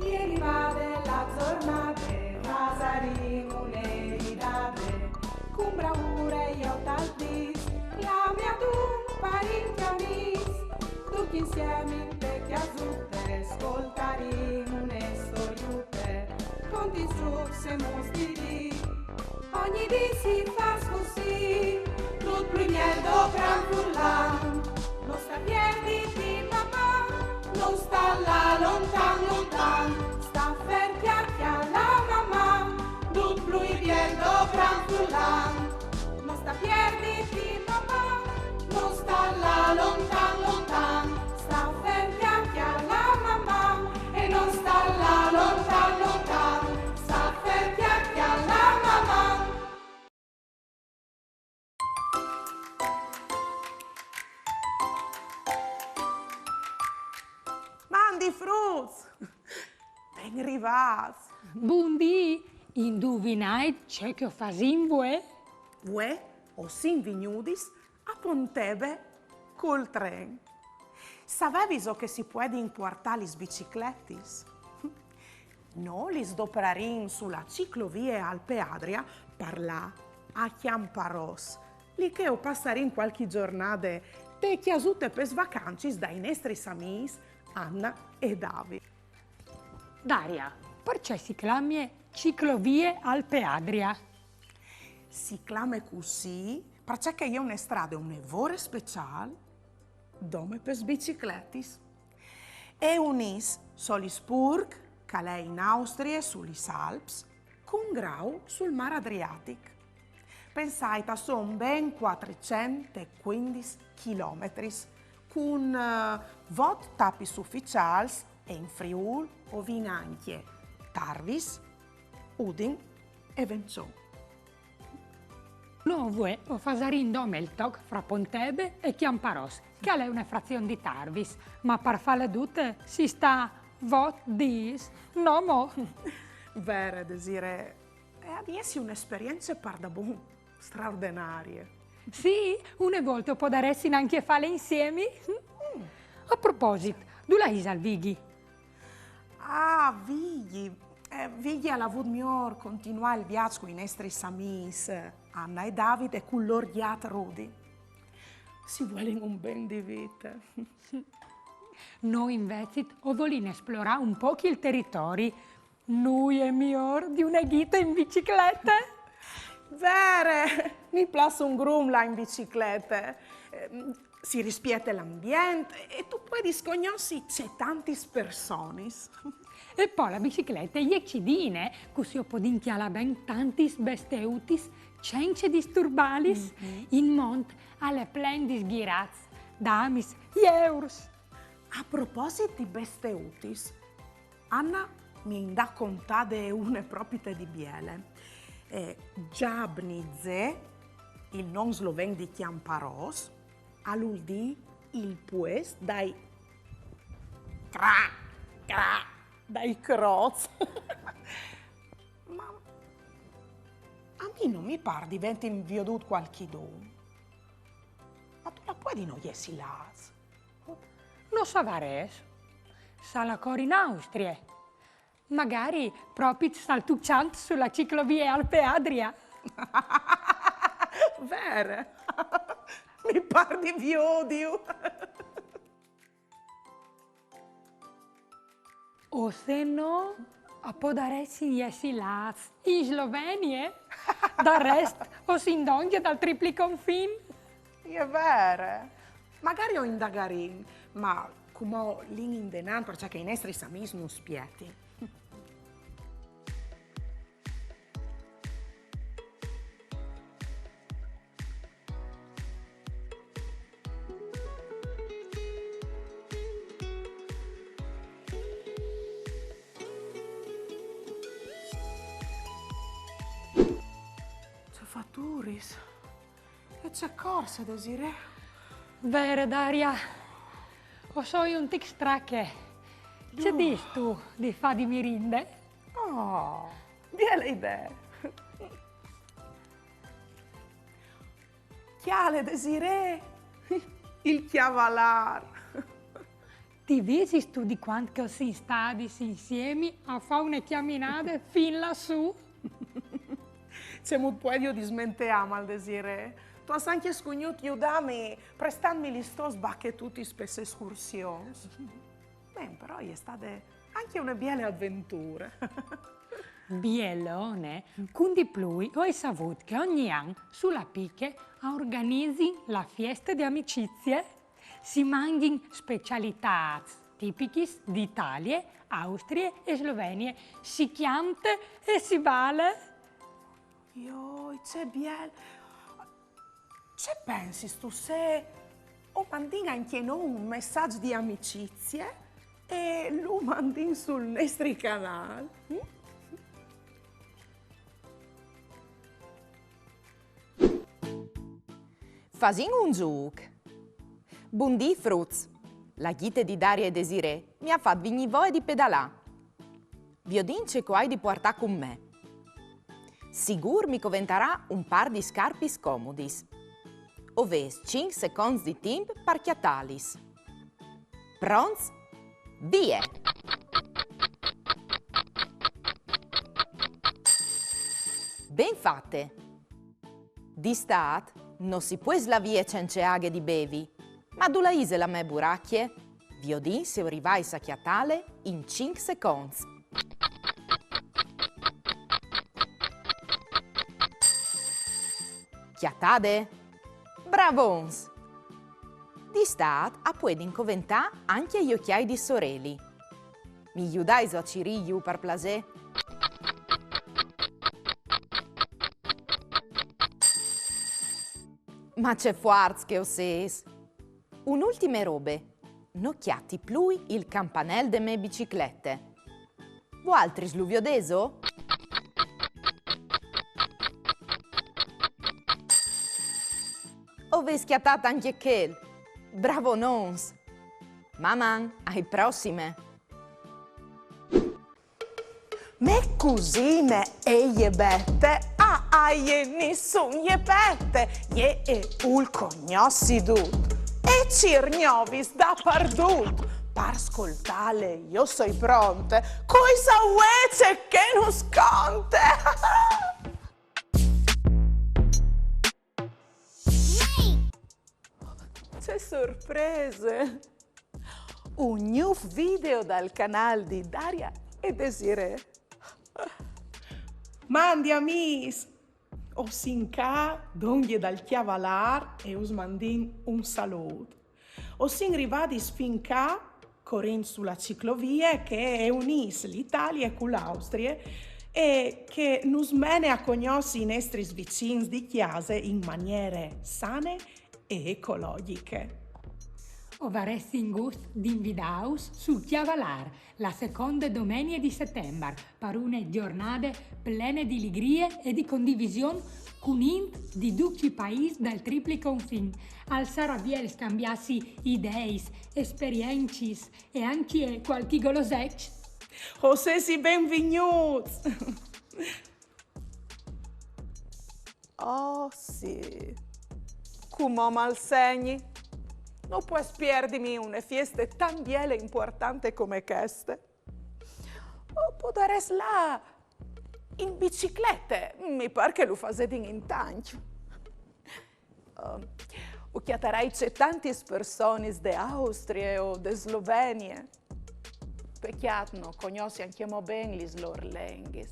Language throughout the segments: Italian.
Ieri va della giornata, pasaremo un'eridate, con bravura io t'aldis, la mia tu parenti amis, tutti insieme in vecchia zutte, ascoltaremo une storiute, conti su se mostri, ogni dì si fa così, tutto primiero gran fullan, non sta piedi di mamma, non sta là lontan lontan, sta ferti alla mamma, tutto primiero gran fullan, non sta piedi di mamma, non sta là lontan lontan, sta ferti alla mamma e non sta là lontan lontan, sta ferti alla mamma. Mandi fruits, ben arrivati. Buondì, indovinai ciò che fasin voi? Voi, o sin vignudis, a Pontebe col tren. Sapevis che si può importare le biciclettis? No, li sdoprarin sulla ciclovia Alpe Adria per là a Chiamparos. Lì che ho passarin qualche giornata te chiasute per vacanze dai nostri amis Anna e David. Daria, perché si chiama Ciclovie Alpe Adria? Si chiama così perché è una strada un'evore speciale dove per biciclettis. E unis Solisburg, che è in Austria sugli Alps, con Grau sul Mar Adriatico. Pensate, sono ben 415 chilometri, con vot tapis ufficiali in Friul, Ovinanche, Tarvis, Udin e Vencion. No, voi o fasarin dome il toc fra Pontebe e Chiamparos, che è una frazione di Tarvis, ma per farle tutte si sta vot dis, no mo. Vero, Desire, è ad essi un'esperienza per da buon, straordinaria. Sì, una volta può darsi anche farle insieme. A proposito, dove la is al Vighi? Ah, Vigli. Vigli ha avuto miglior continuare il viaggio con i nostri amis, Anna e Davide, con loro ghiata Rudy. Si vuole un ben di vita. Noi invece vogliamo esplorare un po' il territorio. Noi è miglior di una ghita in bicicletta. Vero, mi piace un grum là in bicicletta. Si rispetta l'ambiente e tu puoi conoscere c'è tante persone. E poi la bicicletta è cidine, così può inchiala ben tanti besteutis, senza disturbalis, in mont alle plen di sghirats, damis, euros. A proposito di besteutis, Anna mi dà contare una propria di biele. Giabnize, il non sloven di Chiamparos, all'uldi il pues dai dai croz. Ma a me non mi pare diventi inviodut qualche don. Ma tu la puoi di noi essi las? Non so vares, sala ancora in Austria. Magari proprio saltucciant sulla ciclovia Alpe Adria. Vero? Mi pare di viodio. O se no, può darsi essi las in Slovenia. Dal resto, o si indongia dal tripli confin. È vero. Magari ho indagarin, ma come l'indenan perché i nostri amis non spieti. C'è fatturis. E c'è corsa, Desiree. Vero, Daria. O so un tic stracche. C'è dis tu di fa di mirinde? Oh, bella idea. Chiale, Desiree. Il chiavalar. Ti vedi tu di quanto si sta insieme a fare una camminata fin lassù? C'è molto puedio di smenteare, Maldesire. Tu hai anche sconosciuto aiutarmi, prestandomi gli sto sbacchetuti spesse escursioni. Beh, però è stata anche una bella avventura. Bielone, con di più ho saputo che ogni anno sulla Picche organizzi la festa di amicizie. Si mangiano specialità tipiche d'Italia, Austria e Slovenia. Si chiamte e si balla. Io, c'è bello. C'è pensi tu se o manding anche noi un messaggio di amicizia e lo manding sul nostro canale? Fasin un gioco. Buondì Fruz, la ghite di Daria e Desiree mi ha fatto venire voglia di pedalà. Vi ho detto che hai di portare con me. Sigur mi coventarà un par di scarpi scomodis. Oves 5 secondi di tempo per chiatalis. Pronti? Via! Ben fatte! Di stat non si può slavie senza aghe di bevi, ma du la isela me buracchie, vi ho detto se arrivai a chiatale in 5 secondi. Chiatade? Bravons! Di stat a puoi incoventà anche gli occhiai di sorelli. Mi aiutai a cirigliu per plasè? Ma c'è forza che ho ses. Un'ultima robe. Nocchiati plui il campanello de me biciclette. Vuoi altri sluvio deso? Ho schiattata anche quel. Bravo nons. Maman, ai prossime. Me cugine e gli bette, nessun gli pette, gli e ul cognossi dut, e cirgnovis da pardut. Per ascoltare io sono pronte, coi sauece che non sconte. C'è sorprese. Un new video dal canale di Daria e Desiree. Mandi amis, o sinca d'onglie dal chiavalar e us mandin un saluto. O sin rivadi sfinca correndo sulla ciclovia che unisce l'Italia con l'Austria e che nus mene a conosci i nostri vicini di chiesa in maniere sane e ecologiche. O varesti in gusto di invidaus sul Chiavalar, la seconda domenica di settembre, per una giornata piena di allegria e di condivisione con int di tutti i paesi del triplo confine. Al sarà biel scambiarsi idee, esperienze e anche qualche golosec. O se si benvenuti! Oh sì, come malsegni. Non puoi perdermi una festa tan bella e importante come questa. O potresti là in bicicletta, mi pare che lo fate in tanto. O chiatarai c'è tante persone di Austria o di Slovenia. Peccato non conosci anche bene le loro lingue.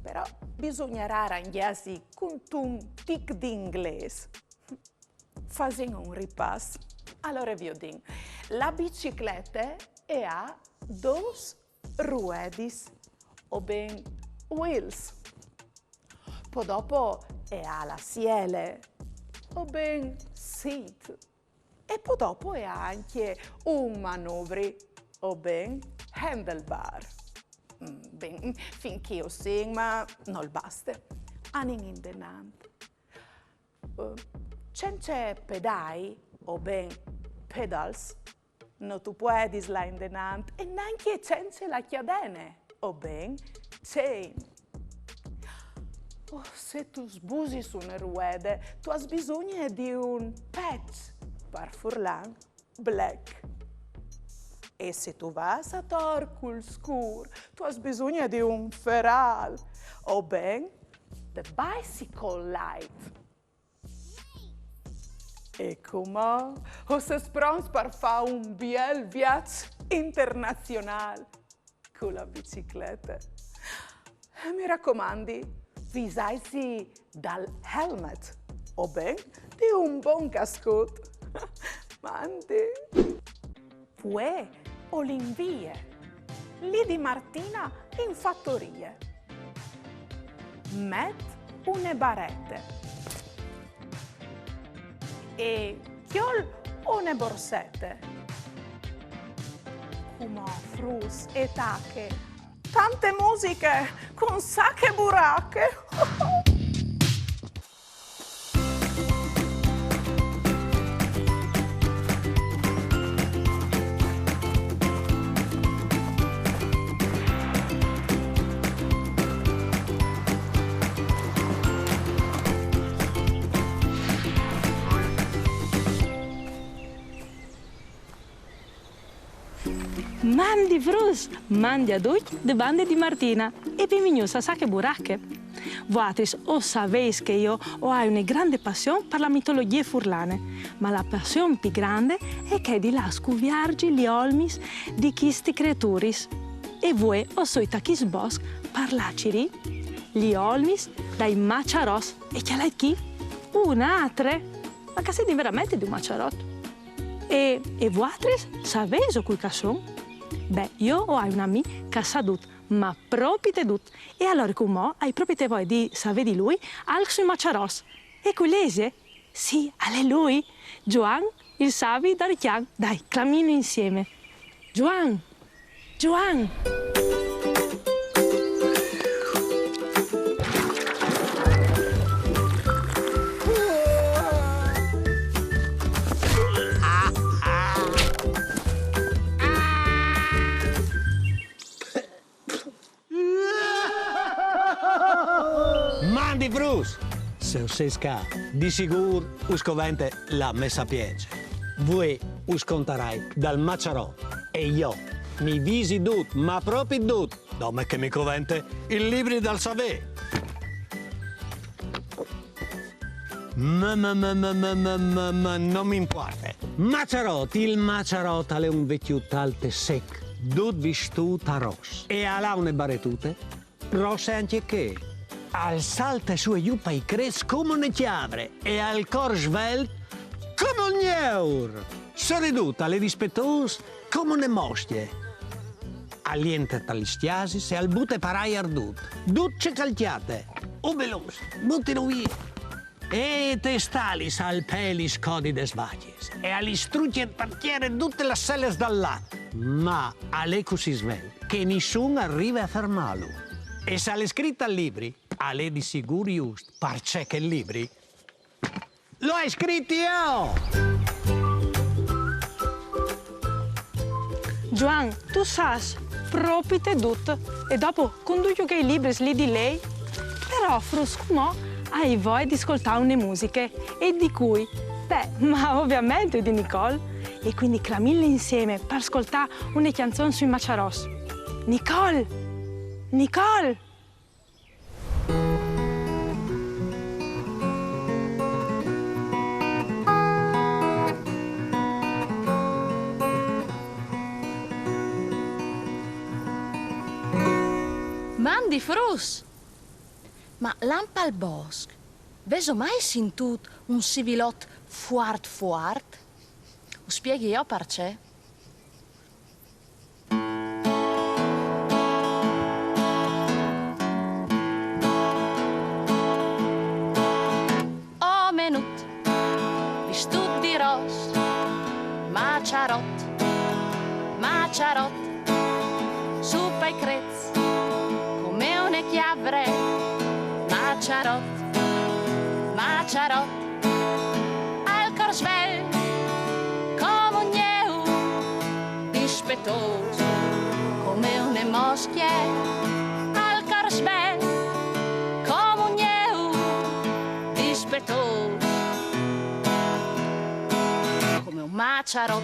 Però bisognerà arrangiarsi con un tic di inglese. Facciamo un ripasso. Allora vi dico, la bicicletta ha due ruedis, o ben wheels. Poi dopo ha la siele, o ben seat. E poi dopo ha anche un manovri, o ben handlebar. Ben, finché io sing, ma non basta. Anin in denant. Senza pedai, o ben pedals, non tu puoi slà in denant e neanche senza la chiadene, o ben chain. Oh, se tu sbusi su una ruede, tu hai bisogno di un patch per furlan black. E se tu vas a torcul scur, tu hai bisogno di un feral. O ben, the bicycle light. E come ho ses pronts per fare un bel viaggio internazionale con la bicicletta. Mi raccomandi, visarsi dal helmet o ben di un buon cascotto. Mandi. Poi o l'invie, lì di Martina in fattoria. Met une barette. E chiol une borsette. Come frus e tacche. Tante musiche con sacche e buracche. Mandi vrus, mandi ad uch de bande di Martina e benvenuti a Sacche Buracche. Voatris o sapeis che io ho una grande passione per la mitologia furlane, ma la passione più grande è che di là scuviargi gli olmis di chisti creaturis. E voi o soita chis bosc parlaciri, gli olmis dai maciaros e che l'hai chi? Un'atre? Ma che siete veramente di un maciarotto? E voatris sapeis o cui casson? Beh, io ho una amica che sa tutto, ma proprio te tutto. E allora come hai proprio voi di sapere di lui, al sui maciaros. E quell'ese? Sì, è lui. Joan, il savi da Richian. Dai, clammino insieme. Joan! Joan! Mandi Bruce! Se sesca, di sicuro uscovente la messa piace. Voi uscontarai dal maciarò e io mi visi dut, ma proprio dut, dome che mi covente il libri dal sapere. Ma non mi importa. Maciarot, il maciarot è un vecchio talte sec, dut vistuta ros. E ha une baretute, rosse anche che. Al salta su e giù i crez come una chiavre e al cor svelt come un eur. Sorriduta alle dispettos come une mostie. Aliente talistiasis e al bute parai ardut. Ducce calciate, o veloce, buttino via. E testalis al pelis codides vacies e all'istrucci e partiere tutte le selles dal lato. Ma all'eco si svelt che nessuno arriva a fermarlo. E sale scritta al libri, alle di sicuro just, parce che libri lo hai scritto io! Joan, tu sas proprio te tutto. E dopo conduco che i libri lì di lei, però fruscumò hai voglia di ascoltare une musiche e di cui, ma ovviamente di Nicole. E quindi clamille insieme per ascoltare una canzone sui maciaros. Nicole! Nicole! Mandi frus! Ma lampa al bosco, veso mai sentut un civilot fuart? Lo spieghi io perché? Oh menut, vistut di ros, maciarot, su pai crez, come une chiavre, maciarot, al cor svel, come un gneu, dispettoso, come une moschie, al cor svel, come un gneu, dispettoso, come un maciarot.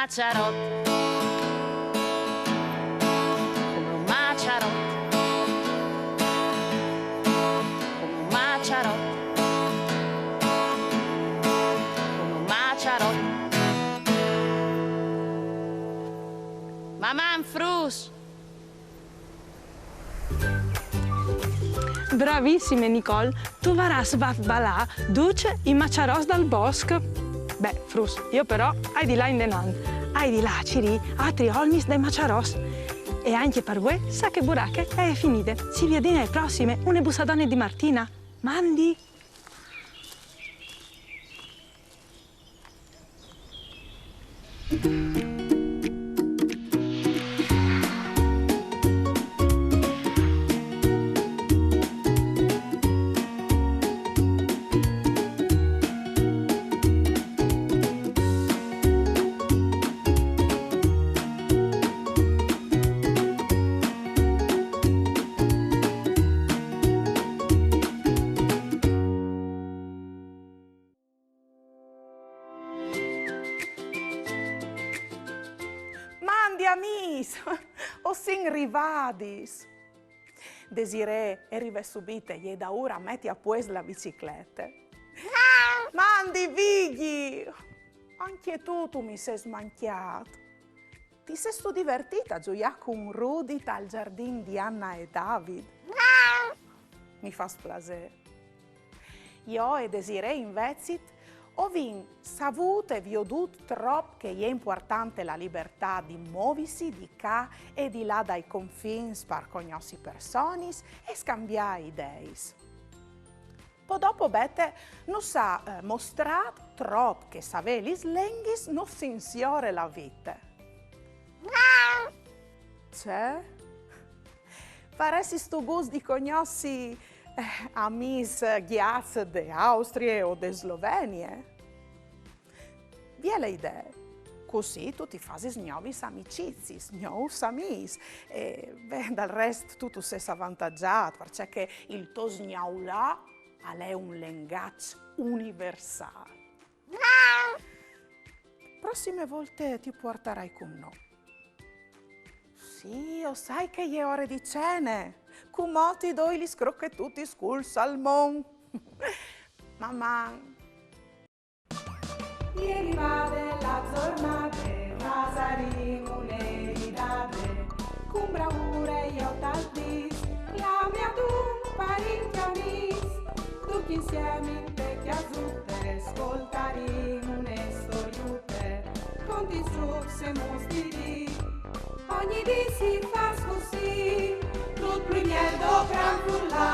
maciarot, come un maciarot, come un maciarot, come un maciarot. Mamma Frus. Bravissime Nicole, tu varràs ballar duce i maciaros del bosc. Beh, Frus, io però hai di là in denant. Hai di là, Ciri, altri olmis dei maciaros. E anche per voi, sa che buracche è finite. Ci vediamo alle prossime, une bussadone di Martina. Mandi! Mandi amis, o sin rivadis. Desiree arriva subite e da ora metti a pues la bicicletta. Mandi vigli, anche tu mi sei smanchiato. Ti sei stu divertita a giocare con Rudy al giardino di Anna e David? Mi fa splasere. Io e Desiree invece ho saputo e veduto troppo che è importante la libertà di muoversi di qua e di là dai confini per conoscere persone e scambiare idee. Poi dopo Bette non sa mostrato troppo che sapere le lingue non si insiore la vita. C'è? Faresti sto gusto di conoscere amici ghiacci di Austria o di Slovenia? Via le idee. Così tu ti fai nuove amicizie, nuovi amici. E dal resto tu sei avvantaggiato, perché il tuo là è un linguaggio universale. Prossime volte ti porterai con noi. Sì, lo sai che è ore di cene. Come ti do gli scrocchetuti col salmon? Mamma. Ieri va della giornata, pasaremo un'eridade, con bravura io t'aldis, la mia parecchia amici, tutti insieme in vecchia zutte, ascoltaremo une storiute, conti su se mostri, ogni dì si fa così, tutto il miedo gran frullare.